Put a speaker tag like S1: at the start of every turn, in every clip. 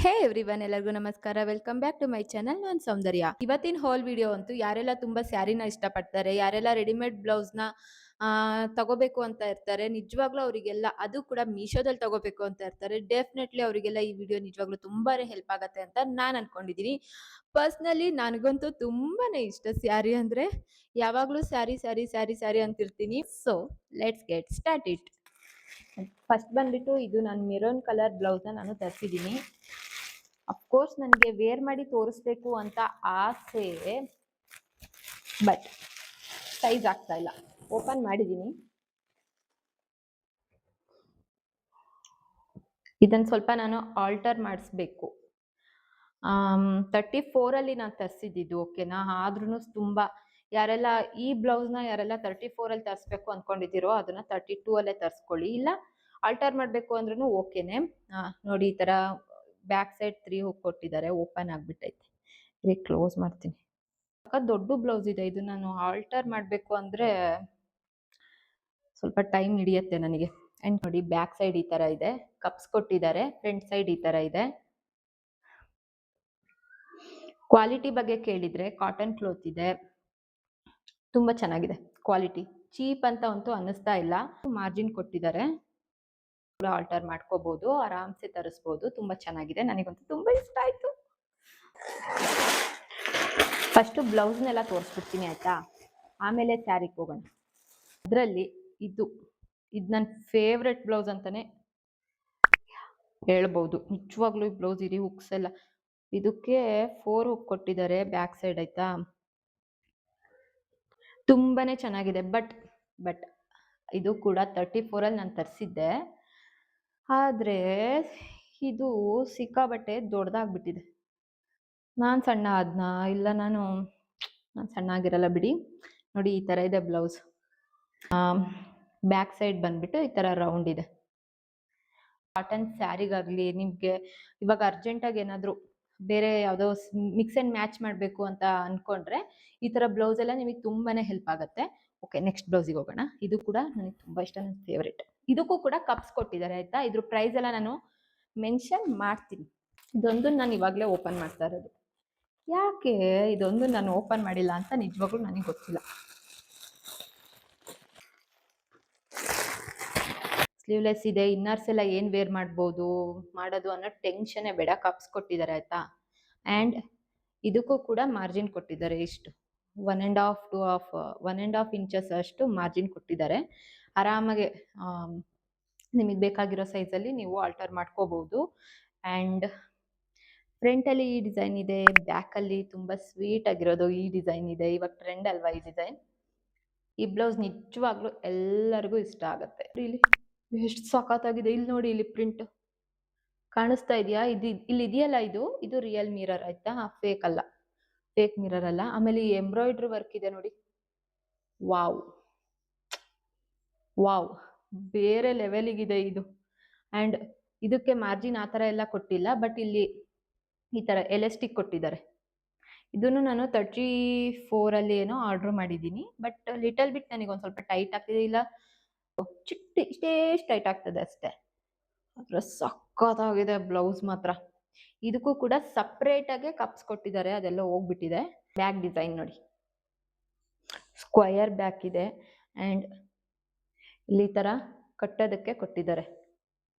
S1: ಹೇ everyone, ಎಲ್ಲರಿಗೂ ನಮಸ್ಕಾರ. Welcome back to my channel. ನಾನು ಸೌಂದರ್ಯ. ಇವತ್ತಿನ ಹೋಲ್ ವಿಡಿಯೋ ಅಂತೂ ಯಾರೆಲ್ಲ ತುಂಬಾ ಸ್ಯಾರಿನ ಇಷ್ಟಪಡ್ತಾರೆ, ಯಾರೆಲ್ಲ ರೆಡಿಮೇಡ್ ಬ್ಲೌಸ್ನ ತಗೋಬೇಕು ಅಂತ ಇರ್ತಾರೆ, ನಿಜವಾಗ್ಲೂ ಅವರಿಗೆಲ್ಲ, ಅದು ಕೂಡ ಮೀಶೋದಲ್ಲಿ ತಗೋಬೇಕು ಅಂತ ಇರ್ತಾರೆ, ಡೆಫಿನೆಟ್ಲಿ ಅವರಿಗೆಲ್ಲ ಈ ವಿಡಿಯೋ ನಿಜವಾಗ್ಲೂ ತುಂಬಾನೇ ಹೆಲ್ಪ್ ಆಗುತ್ತೆ ಅಂತ ನಾನು ಅನ್ಕೊಂಡಿದ್ದೀನಿ. ಪರ್ಸ್ನಲಿ ನನಗಂತೂ ತುಂಬಾನೇ ಇಷ್ಟ ಸ್ಯಾರಿ ಅಂದ್ರೆ. ಯಾವಾಗ್ಲೂ ಸ್ಯಾರಿ ಸ್ಯಾರಿ ಸ್ಯಾರಿ ಸ್ಯಾರಿ ಅಂತಿರ್ತೀನಿ. So let's get start it. First ಬಂದ್ಬಿಟ್ಟು ಇದು ನಾನು ಮೆರೂನ್ ಕಲರ್ ಬ್ಲೌಸ್ನ ನಾನು ತರಿಸಿದ್ದೀನಿ. ಅಫ್ಕೋರ್ಸ್ ನನಗೆ ವೇರ್ ಮಾಡಿ ತೋರಿಸ್ಬೇಕು ಅಂತ ಆಸೆ, ಬಟ್ ಸೈಜ್ ಆಗ್ತಾ ಇಲ್ಲ. ಓಪನ್ ಮಾಡಿದ್ದೀನಿ. ಇದನ್ನು ಸ್ವಲ್ಪ ನಾನು ಆಲ್ಟರ್ ಮಾಡಿಸ್ಬೇಕು. 34 ನಾನು ತರಿಸಿದ್ದು, ಓಕೆನಾ. ಆದ್ರೂ ತುಂಬ ಯಾರೆಲ್ಲ ಈ ಬ್ಲೌಸ್ನ ಯಾರೆಲ್ಲ 34 ತರಿಸ್ಬೇಕು ಅಂದ್ಕೊಂಡಿದ್ದೀರೋ ಅದನ್ನ 32 ತರಿಸ್ಕೊಳ್ಳಿ. ಇಲ್ಲ ಆಲ್ಟರ್ ಮಾಡಬೇಕು ಅಂದ್ರೂ ಓಕೆನೆ. ನೋಡಿ, ಈ ಥರ ಬ್ಯಾಕ್ ಸೈಡ್ 3 ಹುಕ್ ಕೊಟ್ಟಿದ್ದಾರೆ. ಓಪನ್ ಆಗಿಬಿಟ್ಟೈತೆ. ಇಲ್ಲಿ ಕ್ಲೋಸ್ ಮಾಡ್ತೀನಿ. ದೊಡ್ಡ ಬ್ಲೌಸ್ ಇದೆ. ಇದು ನಾನು ಆಲ್ಟರ್ ಮಾಡಬೇಕು ಅಂದರೆ ಸ್ವಲ್ಪ ಟೈಮ್ ಹಿಡಿಯುತ್ತೆ ನನಗೆ. ಆ್ಯಂಡ್ ನೋಡಿ, ಬ್ಯಾಕ್ ಸೈಡ್ ಈ ಥರ ಇದೆ, ಕಪ್ಸ್ ಕೊಟ್ಟಿದ್ದಾರೆ. ಫ್ರಂಟ್ ಸೈಡ್ ಈ ಥರ ಇದೆ. ಕ್ವಾಲಿಟಿ ಬಗ್ಗೆ ಕೇಳಿದರೆ ಕಾಟನ್ ಕ್ಲೋತ್ ಇದೆ, ತುಂಬ ಚೆನ್ನಾಗಿದೆ ಕ್ವಾಲಿಟಿ. ಚೀಪ್ ಅಂತ ಅಂತೂ ಅನ್ನಿಸ್ತಾ ಇಲ್ಲ. ಮಾರ್ಜಿನ್ ಕೊಟ್ಟಿದ್ದಾರೆ, ಆಲ್ಟರ್ ಮಾಡ್ಕೋಬಹುದು, ಆರಾಮ್ಸೆ ತರಿಸ್ಬೋದು. ತುಂಬಾ ಚೆನ್ನಾಗಿದೆ, ನನಗಂತೂ ತುಂಬಾ ಇಷ್ಟ ಆಯ್ತು. ಫಸ್ಟ್ ಬ್ಲೌಸ್ನೆಲ್ಲ ತೋರಿಸ್ಬಿಡ್ತೀನಿ ಆಯ್ತಾ, ಆಮೇಲೆ ಸ್ಯಾರಿಗೆ ಹೋಗೋಣ. ಅದರಲ್ಲಿ ಇದು ನನ್ನ ಫೇವ್ರೆಟ್ ಬ್ಲೌಸ್ ಅಂತಾನೆ ಹೇಳ್ಬೋದು. ನಿಜವಾಗ್ಲೂ ಈ ಬ್ಲೌಸ್ ಇರಿ ಹುಕ್ಸ್ ಎಲ್ಲ, ಇದಕ್ಕೆ 4 ಹುಕ್ ಕೊಟ್ಟಿದ್ದಾರೆ ಬ್ಯಾಕ್ ಸೈಡ್ ಆಯ್ತಾ. ತುಂಬಾನೇ ಚೆನ್ನಾಗಿದೆ. ಬಟ್ ಇದು ಕೂಡ 34 ನಾನು ತರಿಸಿದ್ದೆ, ಆದ್ರೆ ಇದು ಸಿಕ್ಕಾಬಟ್ಟೆ ದೊಡ್ಡದಾಗ್ಬಿಟ್ಟಿದೆ. ನಾನು ಸಣ್ಣ ಆದ್ನ? ಇಲ್ಲ, ನಾನು ಸಣ್ಣ ಆಗಿರಲ್ಲ ಬಿಡಿ. ನೋಡಿ, ಈ ತರ ಇದೆ ಬ್ಲೌಸ್. ಬ್ಯಾಕ್ ಸೈಡ್ ಬಂದ್ಬಿಟ್ಟು ಈ ತರ ರೌಂಡ್ ಇದೆ. ಕಾಟನ್ ಸ್ಯಾರಿಗಾಗ್ಲಿ, ನಿಮ್ಗೆ ಇವಾಗ ಅರ್ಜೆಂಟಾಗಿ ಏನಾದ್ರು ಬೇರೆ ಯಾವುದೋ ಮಿಕ್ಸ್ ಅಂಡ್ ಮ್ಯಾಚ್ ಮಾಡಬೇಕು ಅಂತ ಅನ್ಕೊಂಡ್ರೆ ಈ ತರ ಬ್ಲೌಸ್ ಎಲ್ಲ ನಿಮಗೆ ತುಂಬಾನೇ ಹೆಲ್ಪ್ ಆಗುತ್ತೆ. ಓಕೆ, ನೆಕ್ಸ್ಟ್ ಬ್ಲೌಸಿಗೆ ಹೋಗೋಣ. ಇದು ಕೂಡ ನನಗೆ ತುಂಬಾ ಇಷ್ಟ, ನನ್ನ ಫೇವ್ರೇಟ್. ಇದಕ್ಕೂ ಕೂಡ ಕಪ್ಸ್ ಕೊಟ್ಟಿದ್ದಾರೆ ಆಯ್ತಾ. ಇದ್ರ ಪ್ರೈಸ್ ಎಲ್ಲ ನಾನು ಮೆನ್ಷನ್ ಮಾಡ್ತೀನಿ. ಇದೊಂದು ನಾನು ಇವಾಗಲೇ ಓಪನ್ ಮಾಡ್ತಾ ಇರೋದು. ಯಾಕೆ ಇದೊಂದು ನಾನು ಓಪನ್ ಮಾಡಿಲ್ಲ ಅಂತ ನಿಜವಾಗ್ಲೂ ನನಗೆ ಗೊತ್ತಿಲ್ಲ. ಸ್ಲೀವ್ಲೆಸ್ ಇದೆ. ಇನ್ನರ್ಸ್ ಎಲ್ಲ ಏನು ವೇರ್ ಮಾಡೋದು ಅನ್ನೋ ಟೆನ್ಷನ್ನೇ ಬೇಡ. ಕಪ್ಸ್ ಕೊಟ್ಟಿದ್ದಾರೆ ಆಯ್ತಾ. ಆ್ಯಂಡ್ ಇದಕ್ಕೂ ಕೂಡ ಮಾರ್ಜಿನ್ ಕೊಟ್ಟಿದ್ದಾರೆ. ಇಷ್ಟು 1.5 ಇಂಚಸ್ ಅಷ್ಟು ಮಾರ್ಜಿನ್ ಕೊಟ್ಟಿದ್ದಾರೆ. ಆರಾಮಾಗೆ ನಿಮಗೆ ಬೇಕಾಗಿರೋ ಸೈಜಲ್ಲಿ ನೀವು ಆಲ್ಟರ್ ಮಾಡ್ಕೋಬಹುದು. ಆ್ಯಂಡ್ ಫ್ರಂಟಲ್ಲಿ ಈ ಡಿಸೈನ್ ಇದೆ, ಬ್ಯಾಕಲ್ಲಿ ತುಂಬ ಸ್ವೀಟ್ ಆಗಿರೋದು ಈ ಡಿಸೈನ್ ಇದೆ. ಇವಾಗ ಟ್ರೆಂಡ್ ಅಲ್ವಾ ಈ ಡಿಸೈನ್. ಈ ಬ್ಲೌಸ್ ನಿಜವಾಗ್ಲೂ ಎಲ್ಲರಿಗೂ ಇಷ್ಟ ಆಗುತ್ತೆ. ಇಲ್ಲಿ ಎಷ್ಟು ಸಖತ್ತಾಗಿದೆ. ಇಲ್ಲಿ ನೋಡಿ, ಇಲ್ಲಿ ಪ್ರಿಂಟ್ ಕಾಣಿಸ್ತಾ ಇದೆಯಾ? ಇಲ್ಲಿ ಇದೆಯಲ್ಲ, ಇದು ರಿಯಲ್ ಮಿರರ್ ಆಯ್ತಾ, ಫೇಕ್ ಅಲ್ಲ, ಫೇಕ್ ಮಿರರ್ ಅಲ್ಲ. ಆಮೇಲೆ ಈ ಎಂಬ್ರಾಯ್ಡ್ರಿ ವರ್ಕ್ ಇದೆ ನೋಡಿ, ವಾವ್ ವಾವ್, ಬೇರೆ ಲೆವೆಲಿಗಿದೆ ಇದು. ಆ್ಯಂಡ್ ಇದಕ್ಕೆ ಮಾರ್ಜಿನ್ ಆ ಥರ ಎಲ್ಲ ಕೊಟ್ಟಿಲ್ಲ, ಬಟ್ ಇಲ್ಲಿ ಈ ಥರ ಎಲಾಸ್ಟಿಕ್ ಕೊಟ್ಟಿದ್ದಾರೆ. ಇದನ್ನು ನಾನು 34 ಏನೋ ಆರ್ಡರ್ ಮಾಡಿದ್ದೀನಿ, ಬಟ್ ಲಿಟಲ್ ಬಿಟ್ ನನಗೊಂದು ಸ್ವಲ್ಪ ಟೈಟ್ ಆಗ್ತಿದೆ. ಇಲ್ಲ ಇಷ್ಟೇ ಟೈಟ್ ಆಗ್ತದೆ ಅಷ್ಟೇ. ಅದ್ರ ಸಖತ್ತಾಗಿದೆ ಬ್ಲೌಸ್ ಮಾತ್ರ. ಇದಕ್ಕೂ ಕೂಡ ಸಪ್ರೇಟ್ ಆಗಿ ಕಪ್ಸ್ ಕೊಟ್ಟಿದ್ದಾರೆ, ಅದೆಲ್ಲ ಹೋಗ್ಬಿಟ್ಟಿದೆ. ಬ್ಯಾಕ್ ಡಿಸೈನ್ ನೋಡಿ, ಸ್ಕ್ವಯರ್ ಬ್ಯಾಕ್ ಇದೆ. ಆ್ಯಂಡ್ ಇಲ್ಲಿ ತರ ಕಟ್ಟೋದಕ್ಕೆ ಕೊಟ್ಟಿದ್ದಾರೆ.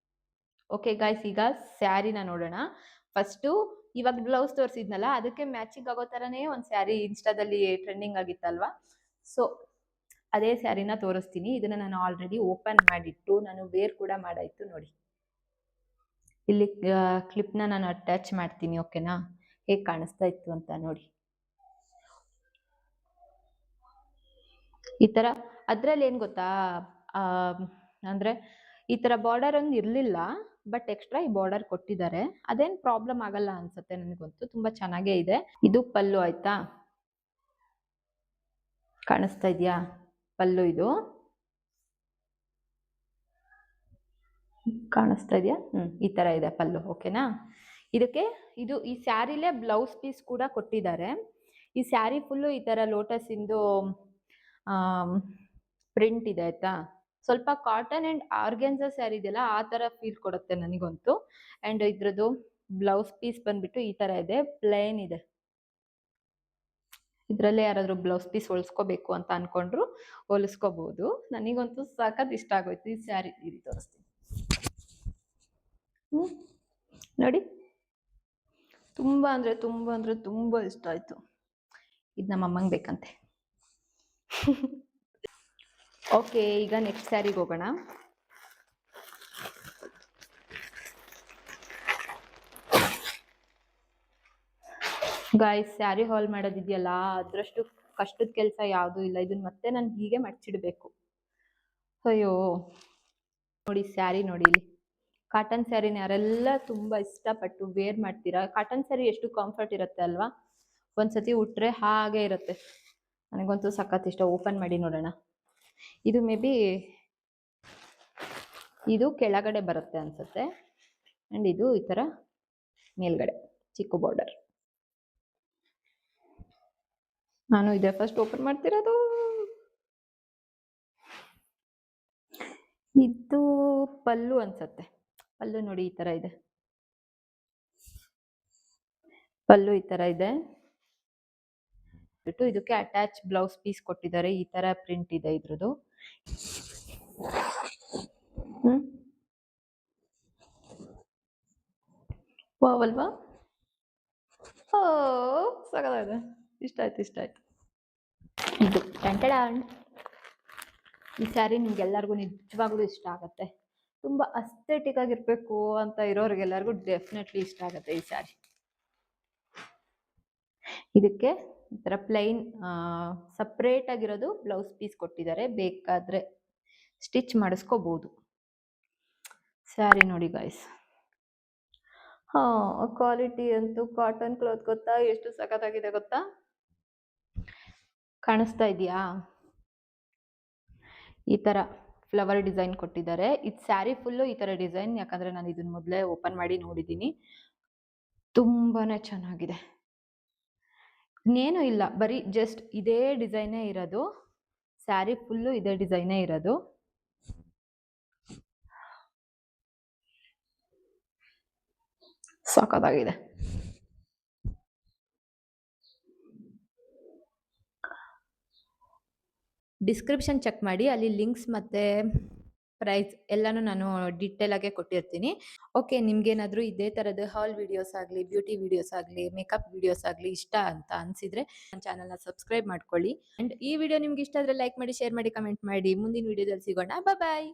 S1: ಓಕೆ ಗೈಸ್, ಈಗ ಸ್ಯಾರಿನ ನೋಡೋಣ. ಫಸ್ಟು ಇವಾಗ ಬ್ಲೌಸ್ ತೋರಿಸಿದ್ನಲ್ಲ, ಅದಕ್ಕೆ ಮ್ಯಾಚಿಂಗ್ ಆಗೋ ಥರನೇ ಒಂದು ಸ್ಯಾರಿ ಇನ್ಸ್ಟಾದಲ್ಲಿ ಟ್ರೆಂಡಿಂಗ್ ಆಗಿತ್ತಲ್ವಾ. ಸೊ ಅದೇ ಸ್ಯಾರಿನ ತೋರಿಸ್ತೀನಿ. ಇದನ್ನ ನಾನು ಆಲ್ರೆಡಿ ಓಪನ್ ಮಾಡಿಟ್ಟು ನಾನು ವೇರ್ ಕೂಡ ಮಾಡಾಯ್ತು. ನೋಡಿ, ಇಲ್ಲಿ ಕ್ಲಿಪ್ನ ನಾನು ಅಟ್ಯಾಚ್ ಮಾಡ್ತೀನಿ, ಓಕೆನಾ. ಹೇಗೆ ಕಾಣಿಸ್ತಾ ಇತ್ತು ಅಂತ ನೋಡಿ. ಈ ತರ ಅದ್ರಲ್ಲಿ ಏನ್ ಗೊತ್ತಾ, ಅಂದ್ರೆ ಈ ತರ ಬಾರ್ಡರ್ ಒಂದು ಇರ್ಲಿಲ್ಲ, ಬಟ್ ಎಕ್ಸ್ಟ್ರಾ ಈ ಬಾರ್ಡರ್ ಕೊಟ್ಟಿದ್ದಾರೆ. ಅದೇನ್ ಪ್ರಾಬ್ಲಮ್ ಆಗಲ್ಲ ಅನ್ಸುತ್ತೆ ನನಗಂತೂ. ತುಂಬಾ ಚೆನ್ನಾಗೇ ಇದೆ. ಇದು ಪಲ್ಲು ಆಯ್ತಾ, ಕಾಣಿಸ್ತಾ ಇದೆಯಾ ಪಲ್ಲು? ಇದು ಕಾಣಿಸ್ತಾ ಇದೆಯಾ? ಈ ತರ ಇದೆ ಪಲ್ಲು, ಓಕೆನಾ. ಇದಕ್ಕೆ ಈ ಸ್ಯಾರಿಲೇ ಬ್ಲೌಸ್ ಪೀಸ್ ಕೂಡ ಕೊಟ್ಟಿದ್ದಾರೆ. ಈ ಸ್ಯಾರಿ ಫುಲ್ಲು ಈ ತರ ಲೋಟಸ್ ಇಂದು ಪ್ರಿಂಟ್ ಇದೆ ಆಯ್ತಾ. ಸ್ವಲ್ಪ ಕಾಟನ್ ಅಂಡ್ ಆರ್ಗೆನ್ಸಾ ಸ್ಯಾರಿ ಇದೆಯಲ್ಲ, ಆ ತರ ಫೀಲ್ ಕೊಡುತ್ತೆ ನನಗಂತೂ. ಅಂಡ್ ಇದ್ರದ್ದು ಬ್ಲೌಸ್ ಪೀಸ್ ಬಂದ್ಬಿಟ್ಟು ಈ ತರ ಇದೆ, ಪ್ಲೇನ್ ಇದೆ. ಇದ್ರಲ್ಲೇ ಯಾರಾದ್ರೂ ಬ್ಲೌಸ್ ಪೀಸ್ ಹೊಲ್ಸ್ಕೋಬೇಕು ಅಂತ ಅನ್ಕೊಂಡ್ರು ಹೊಲಿಸ್ಕೋಬಹುದು. ನನಗಂತೂ ಸಖತ್ ಇಷ್ಟ ಆಗೋಯ್ತು ಈ ಸ್ಯಾರಿ. ಇಲ್ಲಿ ತೋರಿಸ್ತೀನಿ ನೋಡಿ, ತುಂಬಾ ಅಂದ್ರೆ ತುಂಬಾ ಅಂದ್ರೆ ತುಂಬಾ ಇಷ್ಟ ಆಯ್ತು. ಇದು ನಮ್ಮ ಅಮ್ಮಂಗೆ ಬೇಕಂತೆ. ಓಕೆ, ಈಗ ನೆಕ್ಸ್ಟ್ ಸ್ಯಾರಿಗೆ ಹೋಗೋಣ. ಗಾಯ್ಸ್, ಸ್ಯಾರಿ ಹಾಲ್ ಮಾಡೋದಿದೆಯಲ್ಲ, ಅದ್ರಷ್ಟು ಕಷ್ಟದ ಕೆಲಸ ಯಾವುದೂ ಇಲ್ಲ. ಇದನ್ನ ಮತ್ತೆ ನಾನು ಹೀಗೆ ಮಡ್ಚಿಡ್ಬೇಕು. ಅಯ್ಯೋ, ನೋಡಿ ಸ್ಯಾರಿ ನೋಡಿ, ಇಲ್ಲಿ ಕಾಟನ್ ಸ್ಯಾರಿನ ಯಾರೆಲ್ಲ ತುಂಬಾ ಇಷ್ಟಪಟ್ಟು ವೇರ್ ಮಾಡ್ತೀರಾ. ಕಾಟನ್ ಸ್ಯಾರಿ ಎಷ್ಟು ಕಂಫರ್ಟ್ ಇರುತ್ತೆ ಅಲ್ವಾ, ಒಂದ್ಸತಿ ಉಟ್ರೆ ಹಾಗೆ ಇರುತ್ತೆ. ನನಗಂತೂ ಸಖತ್ ಇಷ್ಟ. ಓಪನ್ ಮಾಡಿ ನೋಡೋಣ. ಇದು ಮೇ ಬಿ ಇದು ಕೆಳಗಡೆ ಬರುತ್ತೆ ಅನ್ಸುತ್ತೆ, ಅಂಡ್ ಇದು ಈ ತರ ಮೇಲ್ಗಡೆ ಚಿಕ್ಕ ಬಾರ್ಡರ್. ನಾನು ಇದೇ ಫಸ್ಟ್ ಓಪನ್ ಮಾಡ್ತಿರೋದು. ಇದು ಪಲ್ಲು ಅನ್ಸತ್ತೆ. ಪಲ್ಲು ನೋಡಿ ಈ ತರ ಇದೆ. ಪಲ್ಲು ಈ ತರ ಇದೆ. ಇದಕ್ಕೆ ಅಟ್ಯಾಚ್ ಬ್ಲೌಸ್ ಪೀಸ್ ಕೊಟ್ಟಿದ್ದಾರೆ. ಈ ತರ ಪ್ರಿಂಟ್ ಇದೆ ಇದ್ರದ್ದು. ವಾವ್ ಅಲ್ವಾ? ಸಾಕಾಗಿದೆ. ಇಷ್ಟ ಆಯ್ತು, ಇಷ್ಟ ಆಯ್ತು. ಇದು ಟಂಟಡಾಂಡ್. ಈ ಸ್ಯಾರಿ ನಿಮ್ಗೆಲ್ಲರಿಗೂ ನಿಜವಾಗ್ಲೂ ಇಷ್ಟ ಆಗುತ್ತೆ. ತುಂಬಾ ಅಸ್ಥೆಟಿಕ್ ಆಗಿರ್ಬೇಕು ಅಂತ ಇರೋರಿಗೆಲ್ಲರಿಗೂ ಡೆಫಿನೆಟ್ಲಿ ಇಷ್ಟ ಆಗುತ್ತೆ ಈ ಸ್ಯಾರಿ. ಇದಕ್ಕೆ ಈ ತರ ಪ್ಲೈನ್ ಸಪ್ರೇಟ್ ಆಗಿರೋದು ಬ್ಲೌಸ್ ಪೀಸ್ ಕೊಟ್ಟಿದ್ದಾರೆ. ಬೇಕಾದ್ರೆ ಸ್ಟಿಚ್ ಮಾಡಿಸ್ಕೋಬಹುದು. ಸ್ಯಾರಿ ನೋಡಿ ಗಾಯ್ಸ್, ಕ್ವಾಲಿಟಿ ಅಂತೂ ಕಾಟನ್ ಕ್ಲಾತ್ ಗೊತ್ತಾ, ಎಷ್ಟು ಸಖತ್ತಾಗಿದೆ ಗೊತ್ತಾ? ಕಾಣಿಸ್ತಾ ಇದೆಯಾ? ಈ ತರ ಫ್ಲವರ್ ಡಿಸೈನ್ ಕೊಟ್ಟಿದ್ದಾರೆ. ಇದು ಸ್ಯಾರಿ ಫುಲ್ಲು ಈ ತರ ಡಿಸೈನ್. ಯಾಕಂದ್ರೆ ನಾನು ಇದನ್ನ ಮೊದಲೇ ಓಪನ್ ಮಾಡಿ ನೋಡಿದ್ದೀನಿ. ತುಂಬಾನೇ ಚೆನ್ನಾಗಿದೆ. ಇನ್ನೇನು ಇಲ್ಲ, ಬರೀ ಜಸ್ಟ್ ಇದೇ ಡಿಸೈನೇ ಇರೋದು. ಸ್ಯಾರಿ ಫುಲ್ಲು ಇದೇ ಡಿಸೈನೇ ಇರೋದು. ಸಾಕಾಗಿದೆ. ಡಿಸ್ಕ್ರಿಪ್ಷನ್ ಚೆಕ್ ಮಾಡಿ, ಅಲ್ಲಿ ಲಿಂಕ್ಸ್ ಮತ್ತೆ ಪ್ರೈಸ್ ಎಲ್ಲಾನು ನಾನು ಡೀಟೇಲ್ ಆಗಿ ಕೊಟ್ಟಿರ್ತೀನಿ. ಓಕೆ, ನಿಮ್ಗೇನಾದ್ರೂ ಇದೇ ತರದ ಹಾಲ್ ವಿಡಿಯೋಸ್ ಆಗಲಿ, ಬ್ಯೂಟಿ ವಿಡಿಯೋಸ್ ಆಗಲಿ, ಮೇಕಪ್ ವಿಡಿಯೋಸ್ ಆಗಲಿ ಇಷ್ಟ ಅಂತ ಅನ್ಸಿದ್ರೆ ನನ್ನ ಚಾನಲ್ನ ಸಬ್ಸ್ಕ್ರೈಬ್ ಮಾಡ್ಕೊಳ್ಳಿ. ಅಂಡ್ ಈ ವಿಡಿಯೋ ನಿಮ್ಗೆ ಇಷ್ಟ ಆದ್ರೆ ಲೈಕ್ ಮಾಡಿ, ಶೇರ್ ಮಾಡಿ, ಕಮೆಂಟ್ ಮಾಡಿ. ಮುಂದಿನ ವಿಡಿಯೋದಲ್ಲಿ ಸಿಗೋಣ. ಬಾಯ್.